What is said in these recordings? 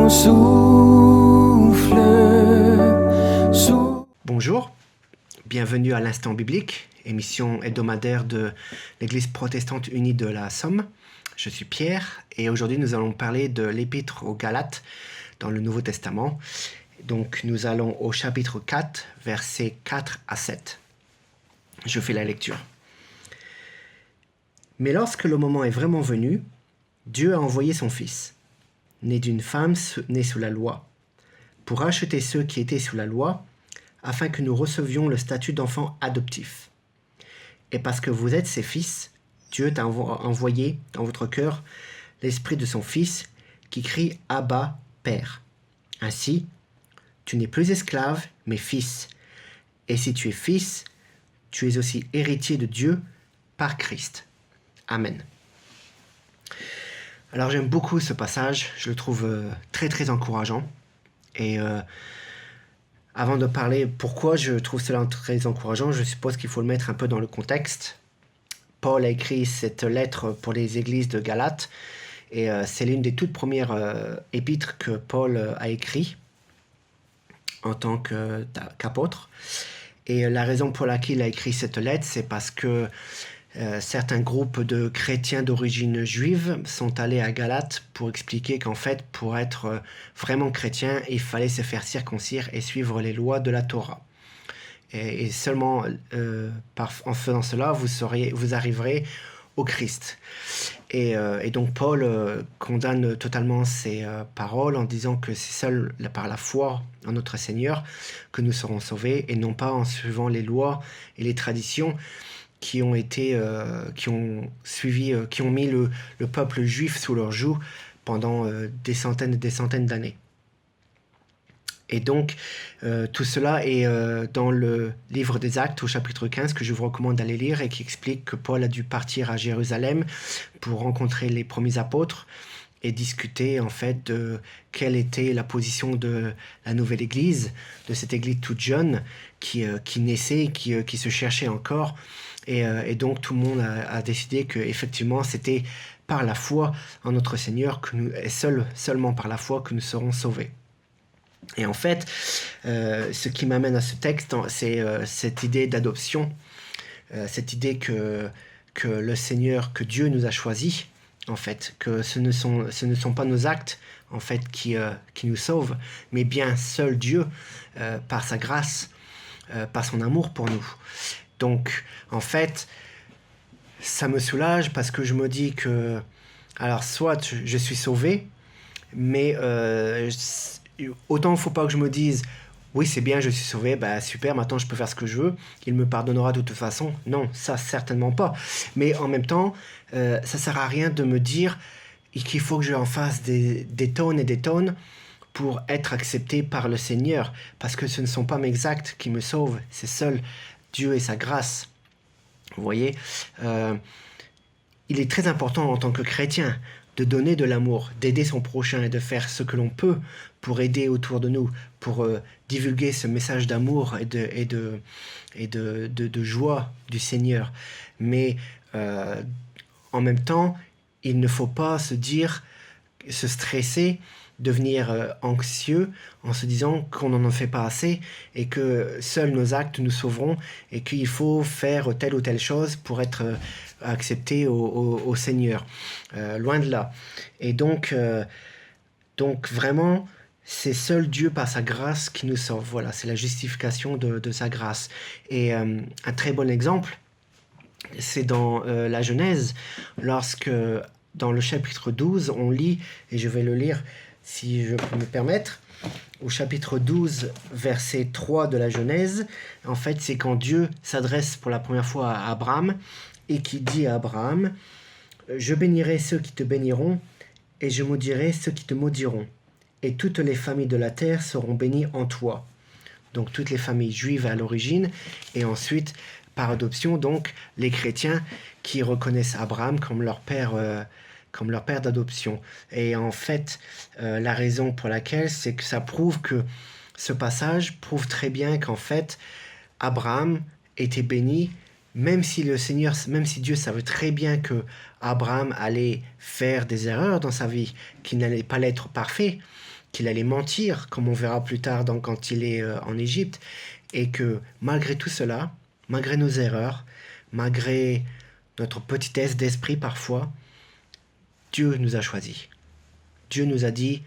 ton souffle. Bonjour, bienvenue à l'Instant Biblique, émission hebdomadaire de l'Église protestante unie de la Somme. Je suis Pierre et aujourd'hui nous allons parler de l'Épître aux Galates dans le Nouveau Testament. Donc nous allons au chapitre 4, versets 4 à 7. Je fais la lecture. Mais lorsque le moment est vraiment venu, Dieu a envoyé son Fils, né d'une femme née sous la loi, pour racheter ceux qui étaient sous la loi, afin que nous recevions le statut d'enfants adoptifs. Et parce que vous êtes ses fils, Dieu t'a envoyé dans votre cœur l'esprit de son Fils qui crie « Abba, Père ». Ainsi, tu n'es plus esclave, mais fils. Et si tu es fils, tu es aussi héritier de Dieu par Christ. Amen. Alors j'aime beaucoup ce passage, je le trouve très très encourageant. Et avant de parler pourquoi je trouve cela très encourageant, je suppose qu'il faut le mettre un peu dans le contexte. Paul a écrit cette lettre pour les églises de Galates, et c'est l'une des toutes premières épîtres que Paul a écrit en tant qu'apôtre. Et la raison pour laquelle il a écrit cette lettre, c'est parce que certains groupes de chrétiens d'origine juive sont allés à Galates pour expliquer qu'en fait, pour être vraiment chrétien, il fallait se faire circoncire et suivre les lois de la Torah. Et seulement en faisant cela, vous arriverez au Christ. Et donc Paul condamne totalement ces paroles en disant que c'est seul par la foi en notre Seigneur que nous serons sauvés et non pas en suivant les lois et les traditions qui ont mis le peuple juif sous leur joug pendant des centaines et des centaines d'années. Et donc, tout cela est dans le livre des Actes au chapitre 15 que je vous recommande d'aller lire et qui explique que Paul a dû partir à Jérusalem pour rencontrer les premiers apôtres et discuter en fait de quelle était la position de la nouvelle église, de cette église toute jeune qui naissait, qui se cherchait encore. Et donc tout le monde a décidé qu'effectivement c'était par la foi en notre Seigneur et seulement par la foi que nous serons sauvés. Et en fait, ce qui m'amène à ce texte, c'est cette idée d'adoption, cette idée que le Seigneur, que Dieu nous a choisis, en fait, que ce ne sont pas nos actes, en fait, qui nous sauvent, mais bien seul Dieu, par sa grâce, par son amour pour nous. Donc, en fait, ça me soulage parce que je me dis que, alors, soit je suis sauvé, mais autant il ne faut pas que je me dise oui, c'est bien, je suis sauvé, bah super, maintenant je peux faire ce que je veux, il me pardonnera de toute façon. Non, ça certainement pas. Mais en même temps, ça sert à rien de me dire qu'il faut que je en fasse des tonnes et des tonnes pour être accepté par le Seigneur, parce que ce ne sont pas mes actes qui me sauvent, c'est seul Dieu et sa grâce. Vous voyez, il est très important en tant que chrétien de donner de l'amour, d'aider son prochain et de faire ce que l'on peut pour aider autour de nous, pour divulguer ce message d'amour et de joie du Seigneur. Mais en même temps, il ne faut pas se stresser, devenir anxieux en se disant qu'on n'en fait pas assez et que seuls nos actes nous sauveront et qu'il faut faire telle ou telle chose pour être accepté au Seigneur. Loin de là. Et donc vraiment, c'est seul Dieu par sa grâce qui nous sauve. Voilà, c'est la justification de sa grâce. Et un très bon exemple, c'est dans la Genèse, lorsque dans le chapitre 12, on lit, et je vais le lire si je peux me permettre, au chapitre 12, verset 3 de la Genèse, en fait, c'est quand Dieu s'adresse pour la première fois à Abraham et qui dit à Abraham « Je bénirai ceux qui te béniront et je maudirai ceux qui te maudiront. Et toutes les familles de la terre seront bénies en toi. » Donc toutes les familles juives à l'origine et ensuite, par adoption, donc les chrétiens qui reconnaissent Abraham comme leur père d'adoption. Et en fait, la raison pour laquelle, c'est que ça prouve que ce passage prouve très bien qu'en fait, Abraham était béni, même si Dieu savait très bien que Abraham allait faire des erreurs dans sa vie, qu'il n'allait pas l'être parfait, qu'il allait mentir, comme on verra plus tard quand il est en Égypte, et que malgré tout cela, malgré nos erreurs, malgré notre petitesse d'esprit parfois, Dieu nous a choisis. Dieu nous a dit,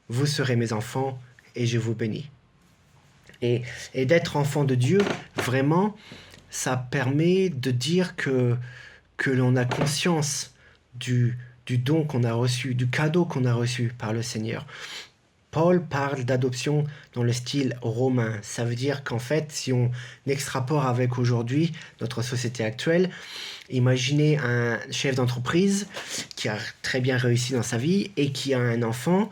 vous serez mes enfants et je vous bénis. Et d'être enfant de Dieu, vraiment, ça permet de dire que l'on a conscience du don qu'on a reçu, du cadeau qu'on a reçu par le Seigneur. Paul parle d'adoption dans le style romain. Ça veut dire qu'en fait, si on extrapole avec aujourd'hui, notre société actuelle, imaginez un chef d'entreprise qui a très bien réussi dans sa vie et qui a un enfant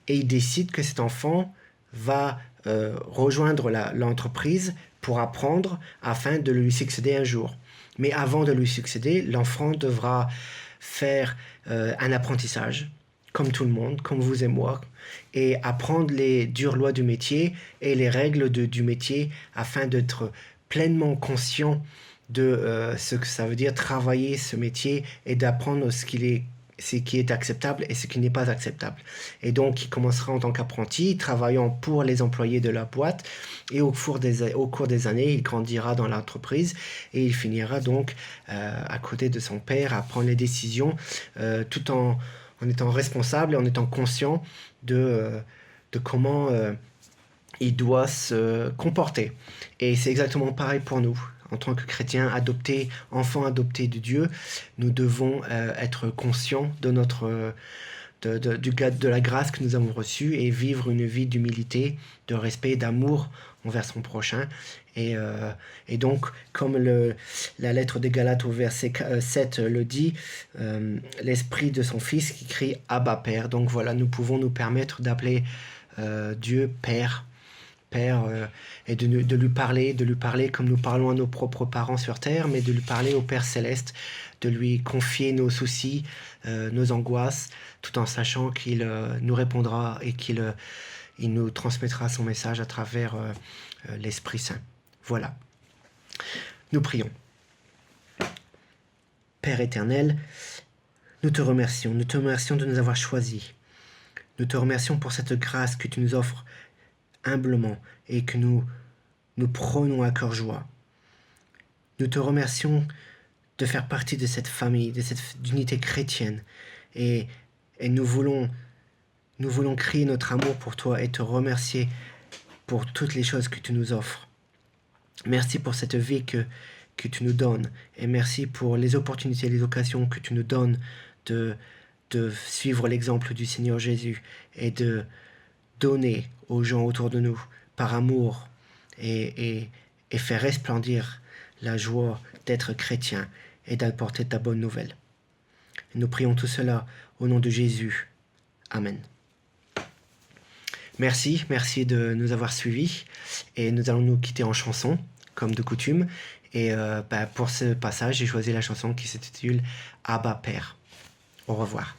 et il décide que cet enfant va rejoindre l'entreprise pour apprendre afin de lui succéder un jour. Mais avant de lui succéder, l'enfant devra faire un apprentissage, comme tout le monde, comme vous et moi, et apprendre les dures lois du métier et les règles du métier afin d'être pleinement conscient de ce que ça veut dire travailler ce métier et d'apprendre ce qui est acceptable et ce qui n'est pas acceptable. Et donc, il commencera en tant qu'apprenti, travaillant pour les employés de la boîte, et au cours des années, il grandira dans l'entreprise et il finira donc à côté de son père à prendre les décisions tout en étant responsable et en étant conscient de comment il doit se comporter. Et c'est exactement pareil pour nous. En tant que chrétiens adoptés, enfants adoptés de Dieu, nous devons être conscients de de la grâce que nous avons reçue et vivre une vie d'humilité, de respect, d'amour envers son prochain. Et donc, comme la lettre des Galates au verset 7 le dit, l'esprit de son Fils qui crie « Abba, Père ». Donc voilà, nous pouvons nous permettre d'appeler Dieu Père, et de lui parler comme nous parlons à nos propres parents sur terre, mais de lui parler au Père Céleste, de lui confier nos soucis, nos angoisses, tout en sachant qu'il nous répondra et qu'il nous transmettra son message à travers l'Esprit Saint. Voilà. Nous prions. Père éternel, nous te remercions de nous avoir choisis. Nous te remercions pour cette grâce que tu nous offres humblement et que nous prenons à cœur joie. Nous te remercions de faire partie de cette famille, de cette unité chrétienne et nous voulons crier notre amour pour toi et te remercier pour toutes les choses que tu nous offres. Merci pour cette vie que tu nous donnes et merci pour les opportunités et les occasions que tu nous donnes de suivre l'exemple du Seigneur Jésus et de donner aux gens autour de nous par amour et faire resplendir la joie d'être chrétien et d'apporter ta bonne nouvelle. Nous prions tout cela au nom de Jésus. Amen. Merci de nous avoir suivis et nous allons nous quitter en chanson comme de coutume et pour ce passage j'ai choisi la chanson qui s'intitule Abba Père. Au revoir.